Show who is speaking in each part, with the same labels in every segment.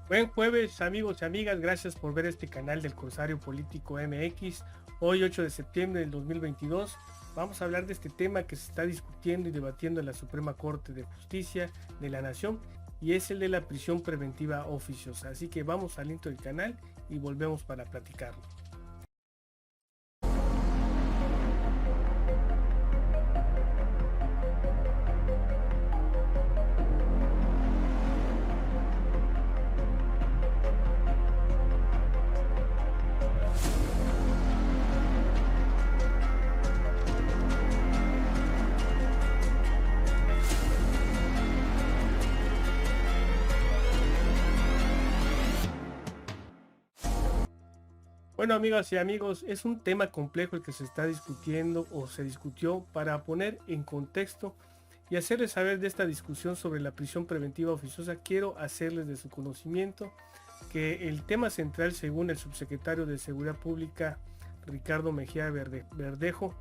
Speaker 1: Buen jueves, amigos y amigas, gracias por ver este canal del Corsario Político MX. Hoy 8 de septiembre del 2022 vamos a hablar de este tema que se está discutiendo y debatiendo en la Suprema Corte de Justicia de la Nación, y es el de la prisión preventiva oficiosa. Así que vamos al intro del canal y volvemos para platicarlo. Bueno, amigas y amigos, es un tema complejo el que se está discutiendo o se discutió. Para poner en contexto y hacerles saber de esta discusión sobre la prisión preventiva oficiosa, quiero hacerles de su conocimiento que el tema central, según el subsecretario de Seguridad Pública Ricardo Mejía Verdejo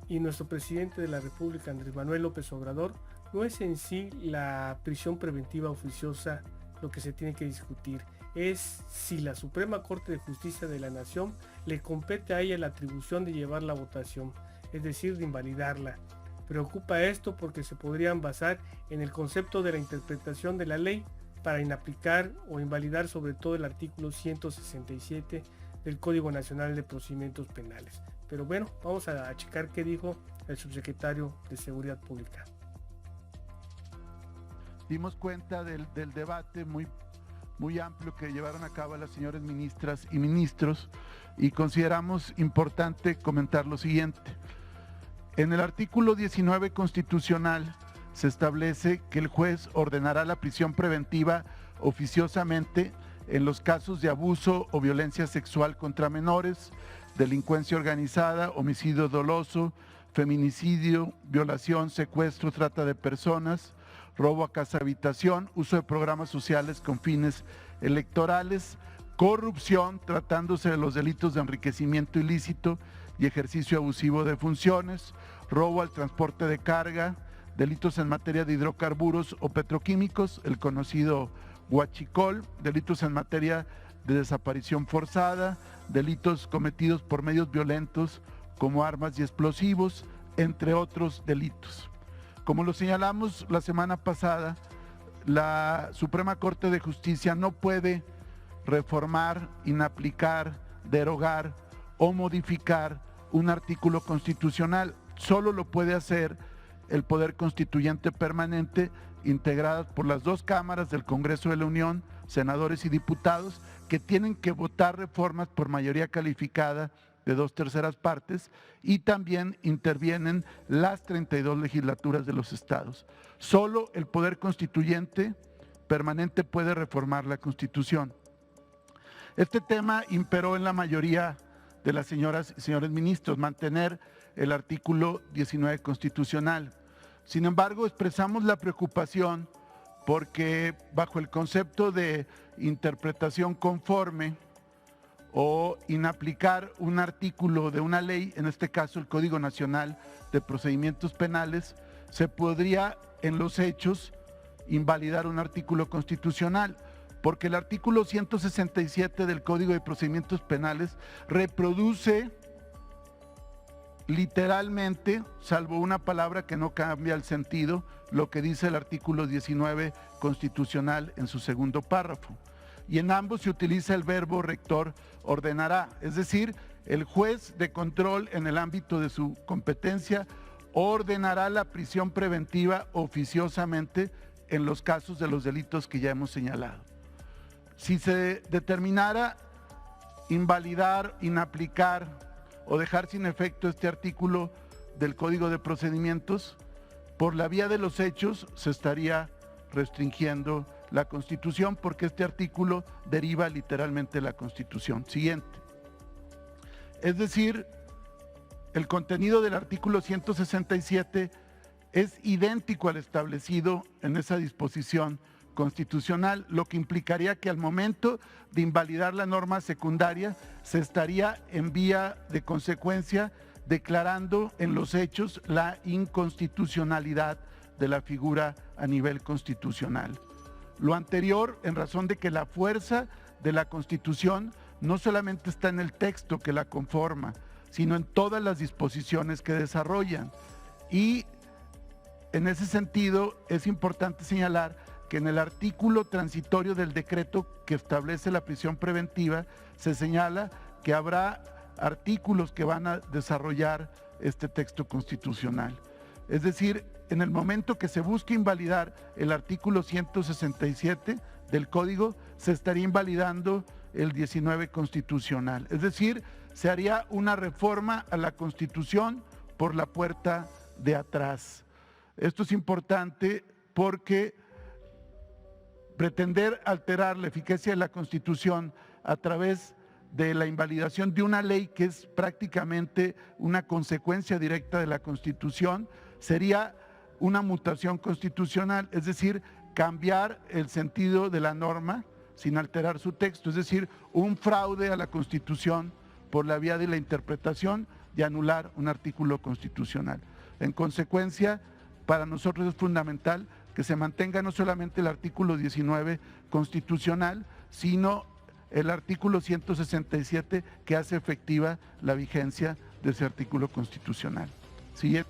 Speaker 1: y nuestro presidente de la República Andrés Manuel López Obrador, no es en sí la prisión preventiva oficiosa lo que se tiene que discutir, es si la Suprema Corte de Justicia de la Nación le compete a ella la atribución de llevar la votación, es decir, de invalidarla. Preocupa esto porque se podrían basar en el concepto de la interpretación de la ley para inaplicar o invalidar sobre todo el artículo 167 del Código Nacional de Procedimientos Penales. Pero bueno, vamos a checar qué dijo el subsecretario de Seguridad Pública.
Speaker 2: Dimos cuenta del debate muy amplio que llevaron a cabo las señoras ministras y ministros, y consideramos importante comentar lo siguiente. En el artículo 19 constitucional se establece que el juez ordenará la prisión preventiva oficiosamente en los casos de abuso o violencia sexual contra menores, delincuencia organizada, homicidio doloso, feminicidio, violación, secuestro, trata de personas, robo a casa habitación, uso de programas sociales con fines electorales, corrupción, tratándose de los delitos de enriquecimiento ilícito y ejercicio abusivo de funciones, robo al transporte de carga, delitos en materia de hidrocarburos o petroquímicos, el conocido huachicol, delitos en materia de desaparición forzada, delitos cometidos por medios violentos como armas y explosivos, entre otros delitos. Como lo señalamos la semana pasada, la Suprema Corte de Justicia no puede reformar, inaplicar, derogar o modificar un artículo constitucional. Solo lo puede hacer el Poder Constituyente Permanente, integrado por las dos cámaras del Congreso de la Unión, senadores y diputados, que tienen que votar reformas por mayoría calificada de 2/3 partes, y también intervienen las 32 legislaturas de los estados. Solo el Poder Constituyente Permanente puede reformar la Constitución. Este tema imperó en la mayoría de las señoras y señores ministros, mantener el artículo 19 constitucional. Sin embargo, expresamos la preocupación porque bajo el concepto de interpretación conforme o inaplicar un artículo de una ley, en este caso el Código Nacional de Procedimientos Penales, se podría en los hechos invalidar un artículo constitucional, porque el artículo 167 del Código de Procedimientos Penales reproduce literalmente, salvo una palabra que no cambia el sentido, lo que dice el artículo 19 constitucional en su segundo párrafo. Y en ambos se utiliza el verbo rector ordenará, es decir, el juez de control en el ámbito de su competencia ordenará la prisión preventiva oficiosamente en los casos de los delitos que ya hemos señalado. Si se determinara invalidar, inaplicar o dejar sin efecto este artículo del Código de Procedimientos, por la vía de los hechos se estaría restringiendo la Constitución, porque este artículo deriva literalmente de la Constitución. Siguiente. Es decir, el contenido del artículo 167 es idéntico al establecido en esa disposición constitucional, lo que implicaría que al momento de invalidar la norma secundaria se estaría en vía de consecuencia declarando en los hechos la inconstitucionalidad de la figura a nivel constitucional. Lo anterior en razón de que la fuerza de la Constitución no solamente está en el texto que la conforma, sino en todas las disposiciones que desarrollan. Y en ese sentido es importante señalar que en el artículo transitorio del decreto que establece la prisión preventiva se señala que habrá artículos que van a desarrollar este texto constitucional. Es decir, en el momento que se busque invalidar el artículo 167 del Código, se estaría invalidando el 19 constitucional. Es decir, se haría una reforma a la Constitución por la puerta de atrás. Esto es importante porque pretender alterar la eficacia de la Constitución a través de la invalidación de una ley que es prácticamente una consecuencia directa de la Constitución sería una mutación constitucional, es decir, cambiar el sentido de la norma sin alterar su texto, es decir, un fraude a la Constitución por la vía de la interpretación y anular un artículo constitucional. En consecuencia, para nosotros es fundamental que se mantenga no solamente el artículo 19 constitucional, sino el artículo 167 que hace efectiva la vigencia de ese artículo constitucional. Siguiente.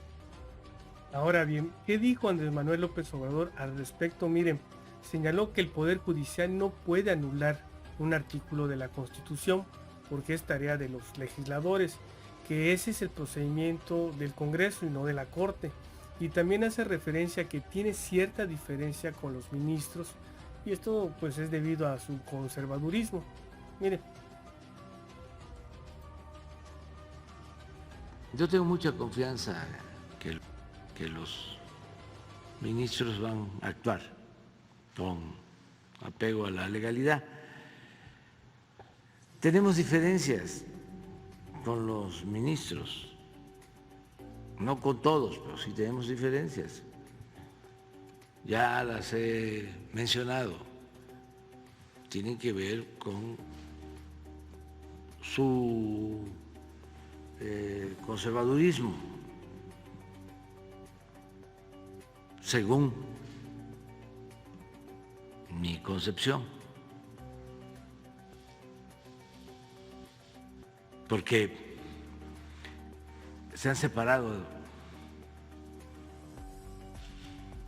Speaker 1: Ahora bien, ¿qué dijo Andrés Manuel López Obrador al respecto? Miren, señaló que el Poder Judicial no puede anular un artículo de la Constitución porque es tarea de los legisladores, que ese es el procedimiento del Congreso y no de la Corte. Y también hace referencia a que tiene cierta diferencia con los ministros y esto pues es debido a su conservadurismo. Miren.
Speaker 3: Yo tengo mucha confianza que los ministros van a actuar con apego a la legalidad. Tenemos diferencias con los ministros, no con todos, pero sí tenemos diferencias. Ya las he mencionado, tienen que ver con su conservadurismo, según mi concepción, porque se han separado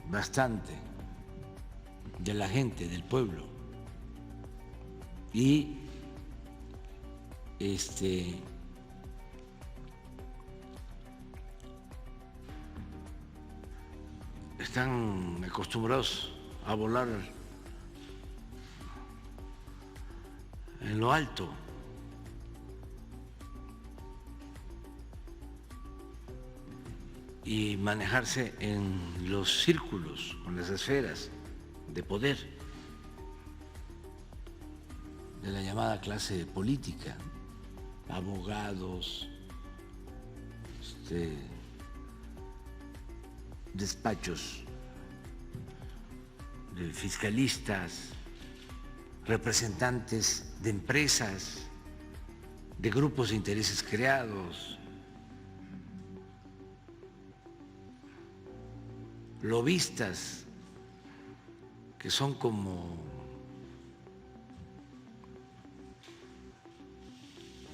Speaker 3: bastante de la gente, del pueblo, y están acostumbrados a volar en lo alto. Y manejarse en los círculos, con las esferas de poder de la llamada clase política, abogados, despachos de fiscalistas, representantes de empresas, de grupos de intereses creados, lobistas que son como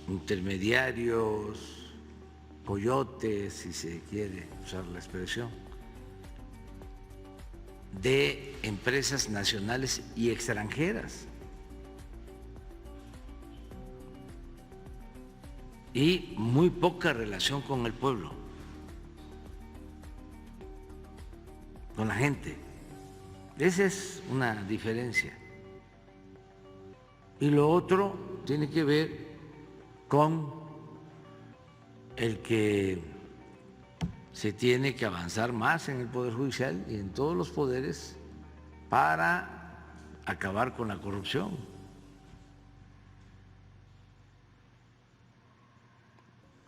Speaker 3: intermediarios, coyotes, si se quiere usar la expresión, de empresas nacionales y extranjeras. Y muy poca relación con el pueblo, con la gente. Esa es una diferencia. Y lo otro tiene que ver con el que se tiene que avanzar más en el Poder Judicial y en todos los poderes para acabar con la corrupción.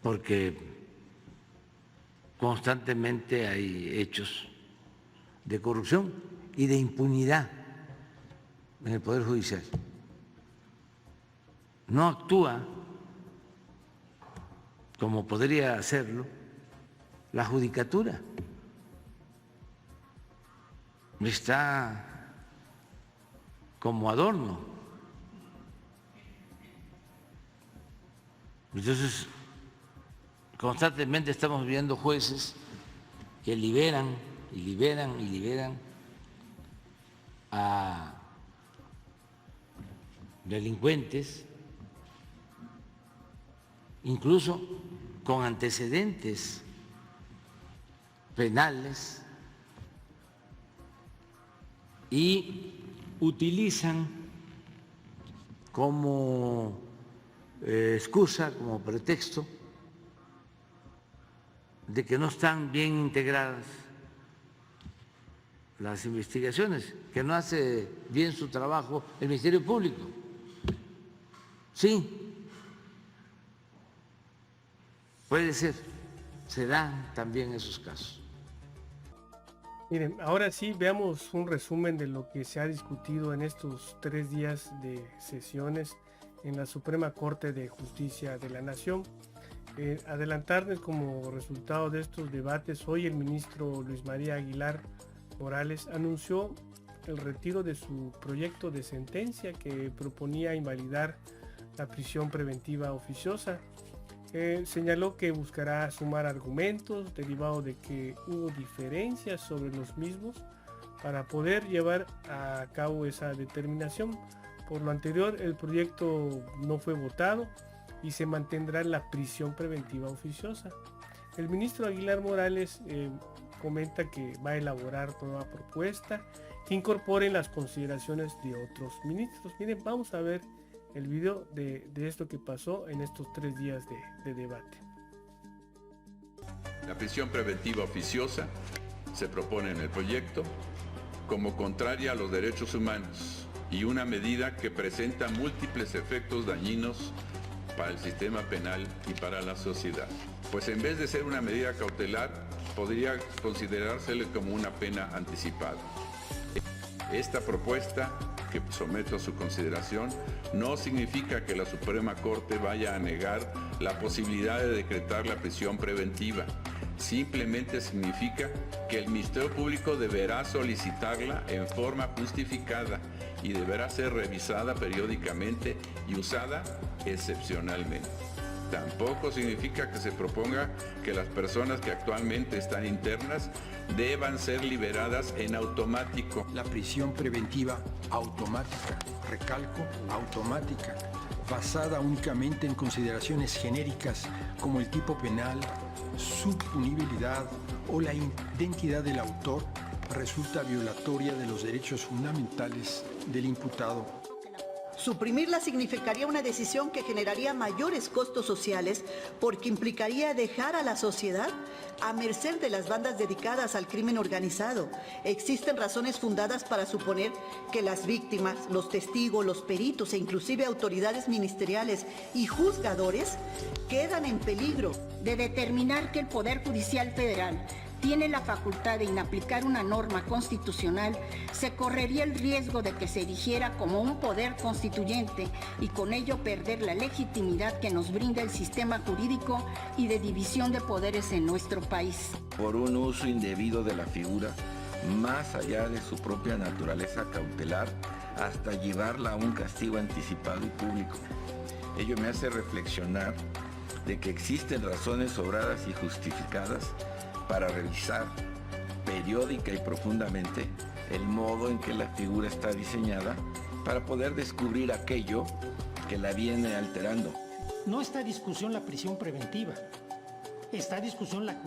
Speaker 3: Porque constantemente hay hechos de corrupción y de impunidad en el Poder Judicial. No actúa como podría hacerlo la judicatura. Está como adorno. Entonces, constantemente estamos viendo jueces que liberan a delincuentes, incluso con antecedentes penales, y utilizan como excusa, como pretexto, de que no están bien integradas las investigaciones, que no hace bien su trabajo el Ministerio Público. Sí, puede ser, se dan también esos casos.
Speaker 1: Miren, ahora sí veamos un resumen de lo que se ha discutido en estos 3 días de sesiones en la Suprema Corte de Justicia de la Nación. Adelantarles como resultado de estos debates, hoy el ministro Luis María Aguilar Morales anunció el retiro de su proyecto de sentencia que proponía invalidar la prisión preventiva oficiosa. Señaló que buscará sumar argumentos derivados de que hubo diferencias sobre los mismos para poder llevar a cabo esa determinación. Por lo anterior, el proyecto no fue votado y se mantendrá la prisión preventiva oficiosa. El ministro Aguilar Morales comenta que va a elaborar nueva propuesta que incorpore las consideraciones de otros ministros. Miren, vamos a ver el video de esto que pasó en estos 3 días de debate.
Speaker 4: La prisión preventiva oficiosa se propone en el proyecto como contraria a los derechos humanos y una medida que presenta múltiples efectos dañinos para el sistema penal y para la sociedad. Pues en vez de ser una medida cautelar, podría considerársele como una pena anticipada. Esta propuesta que someto a su consideración no significa que la Suprema Corte vaya a negar la posibilidad de decretar la prisión preventiva. Simplemente significa que el Ministerio Público deberá solicitarla en forma justificada y deberá ser revisada periódicamente y usada excepcionalmente. Tampoco significa que se proponga que las personas que actualmente están internas deban ser liberadas en automático.
Speaker 5: La prisión preventiva automática, recalco, automática, basada únicamente en consideraciones genéricas como el tipo penal, su punibilidad o la identidad del autor, resulta violatoria de los derechos fundamentales del imputado.
Speaker 6: Suprimirla significaría una decisión que generaría mayores costos sociales porque implicaría dejar a la sociedad a merced de las bandas dedicadas al crimen organizado. Existen razones fundadas para suponer que las víctimas, los testigos, los peritos e inclusive autoridades ministeriales y juzgadores quedan en peligro.
Speaker 7: De determinar que el Poder Judicial Federal tiene la facultad de inaplicar una norma constitucional, se correría el riesgo de que se erigiera como un poder constituyente y con ello perder la legitimidad que nos brinda el sistema jurídico y de división de poderes en nuestro país.
Speaker 8: Por un uso indebido de la figura, más allá de su propia naturaleza cautelar, hasta llevarla a un castigo anticipado y público. Ello me hace reflexionar de que existen razones sobradas y justificadas para revisar periódica y profundamente el modo en que la figura está diseñada para poder descubrir aquello que la viene alterando.
Speaker 9: No está en discusión la prisión preventiva, está en discusión la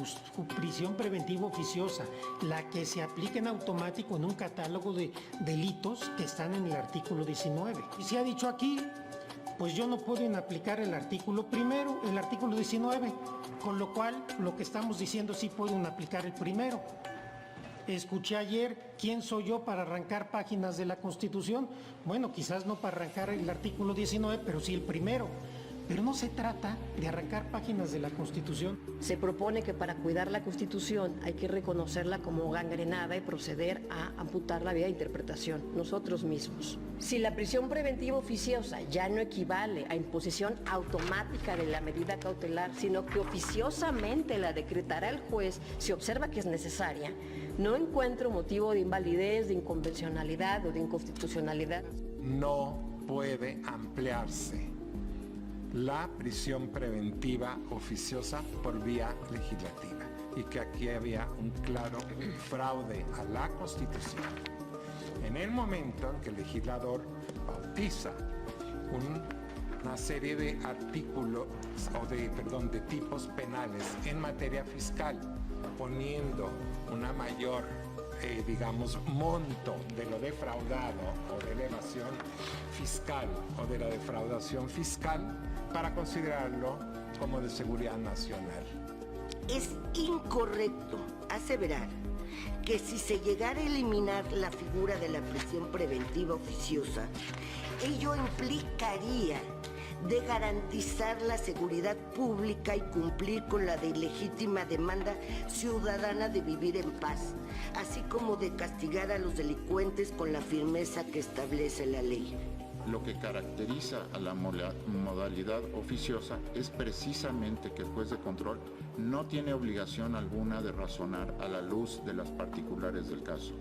Speaker 9: prisión preventiva oficiosa, la que se aplica en automático en un catálogo de delitos que están en el artículo 19. Y se ha dicho aquí, pues yo no puedo aplicar el artículo primero, el artículo 19, con lo cual lo que estamos diciendo sí pueden aplicar el primero. Escuché ayer, ¿quién soy yo para arrancar páginas de la Constitución? Bueno, quizás no para arrancar el artículo 19, pero sí el primero. Pero no se trata de arrancar páginas de la Constitución.
Speaker 10: Se propone que para cuidar la Constitución hay que reconocerla como gangrenada y proceder a amputar la vía de interpretación, nosotros mismos. Si la prisión preventiva oficiosa ya no equivale a imposición automática de la medida cautelar, sino que oficiosamente la decretará el juez si observa que es necesaria, no encuentro motivo de invalidez, de inconvencionalidad o de inconstitucionalidad.
Speaker 11: no puede ampliarse la prisión preventiva oficiosa por vía legislativa y que aquí había un claro fraude a la Constitución. En el momento en que el legislador bautiza una serie de artículos de tipos penales en materia fiscal, poniendo una mayor monto de lo defraudado o de la evasión fiscal o de la defraudación fiscal para considerarlo como de seguridad nacional.
Speaker 12: Es incorrecto aseverar que si se llegara a eliminar la figura de la prisión preventiva oficiosa, ello implicaría de garantizar la seguridad pública y cumplir con la legítima demanda ciudadana de vivir en paz, así como de castigar a los delincuentes con la firmeza que establece la ley.
Speaker 13: Lo que caracteriza a la modalidad oficiosa es precisamente que el juez de control no tiene obligación alguna de razonar a la luz de las particulares del caso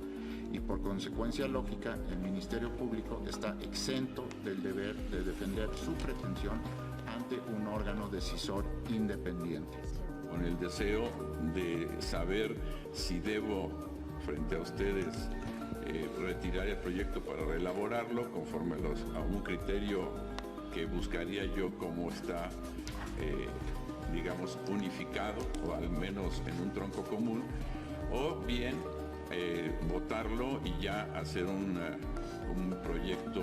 Speaker 13: y por consecuencia lógica el Ministerio Público está exento del deber de defender su pretensión ante un órgano decisor independiente.
Speaker 4: Con el deseo de saber si debo, frente a ustedes, retirar el proyecto para reelaborarlo conforme a un criterio que buscaría yo como está, unificado o al menos en un tronco común, o bien votarlo y ya hacer un proyecto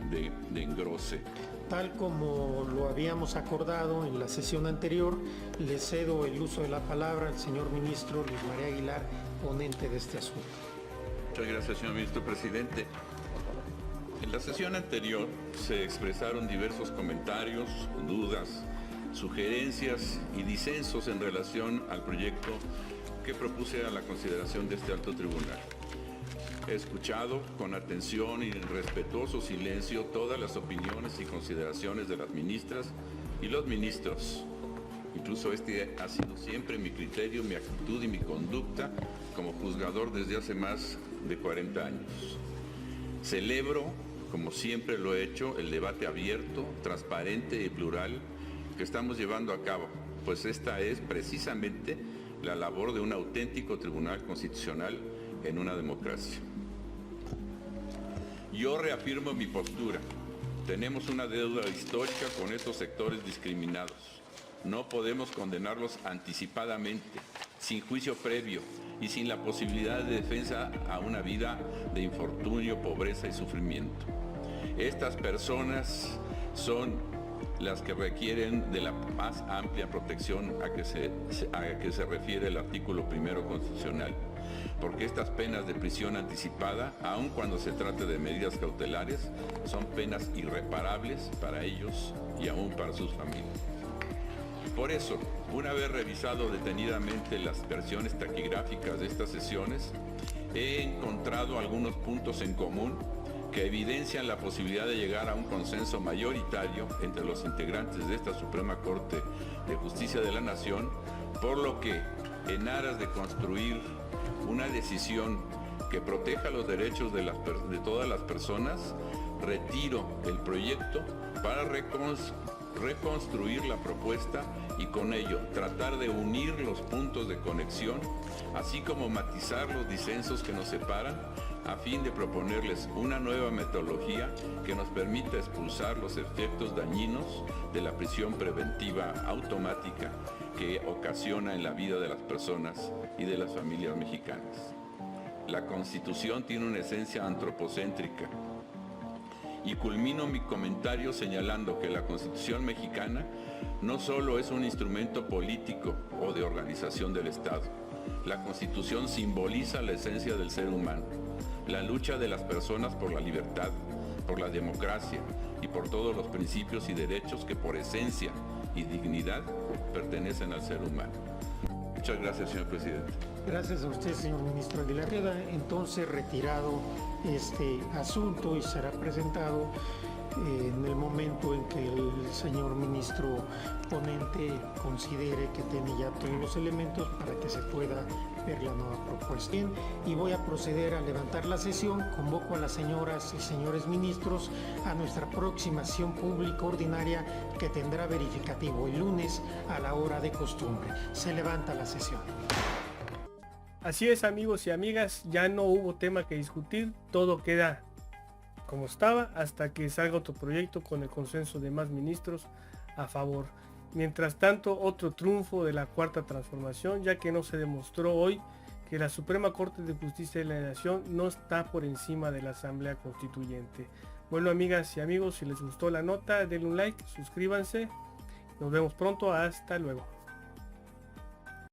Speaker 4: de engrose.
Speaker 9: Tal como lo habíamos acordado en la sesión anterior, le cedo el uso de la palabra al señor ministro Luis María Aguilar, ponente de este asunto.
Speaker 4: Muchas gracias, señor ministro presidente. En la sesión anterior se expresaron diversos comentarios, dudas, sugerencias y disensos en relación al proyecto que propuse a la consideración de este alto tribunal. He escuchado con atención y en respetuoso silencio todas las opiniones y consideraciones de las ministras y los ministros. Incluso este ha sido siempre mi criterio, mi actitud y mi conducta como juzgador desde hace más de 40 años. Celebro, como siempre lo he hecho, el debate abierto, transparente y plural que estamos llevando a cabo, pues esta es precisamente la labor de un auténtico tribunal constitucional en una democracia. Yo reafirmo mi postura. Tenemos una deuda histórica con estos sectores discriminados. No podemos condenarlos anticipadamente, sin juicio previo y sin la posibilidad de defensa a una vida de infortunio, pobreza y sufrimiento. Estas personas son las que requieren de la más amplia protección a que se refiere el artículo 1 constitucional, porque estas penas de prisión anticipada, aun cuando se trate de medidas cautelares, son penas irreparables para ellos y aún para sus familias. Por eso, una vez revisado detenidamente las versiones taquigráficas de estas sesiones, he encontrado algunos puntos en común que evidencian la posibilidad de llegar a un consenso mayoritario entre los integrantes de esta Suprema Corte de Justicia de la Nación, por lo que, en aras de construir una decisión que proteja los derechos de todas las personas, retiro el proyecto para reconstruir la propuesta y con ello tratar de unir los puntos de conexión, así como matizar los disensos que nos separan, a fin de proponerles una nueva metodología que nos permita expulsar los efectos dañinos de la prisión preventiva automática que ocasiona en la vida de las personas y de las familias mexicanas. La Constitución tiene una esencia antropocéntrica y culmino mi comentario señalando que la Constitución mexicana no solo es un instrumento político o de organización del Estado. La Constitución simboliza la esencia del ser humano, la lucha de las personas por la libertad, por la democracia y por todos los principios y derechos que por esencia y dignidad pertenecen al ser humano. Muchas gracias, señor presidente.
Speaker 9: Gracias a usted, señor ministro Aguilar. Queda entonces retirado este asunto y será presentado en el momento en que el señor ministro ponente considere que tiene ya todos los elementos para que se pueda ver la nueva propuesta. Bien, y voy a proceder a levantar la sesión. Convoco a las señoras y señores ministros a nuestra próxima sesión pública ordinaria que tendrá verificativo el lunes a la hora de costumbre. Se levanta la sesión.
Speaker 1: Así es, amigos y amigas, ya no hubo tema que discutir, todo queda como estaba hasta que salga otro proyecto con el consenso de más ministros a favor. Mientras tanto, otro triunfo de la Cuarta Transformación, ya que no se demostró hoy que la Suprema Corte de Justicia de la Nación no está por encima de la Asamblea Constituyente. Bueno, amigas y amigos, si les gustó la nota, denle un like, suscríbanse. Nos vemos pronto, hasta luego.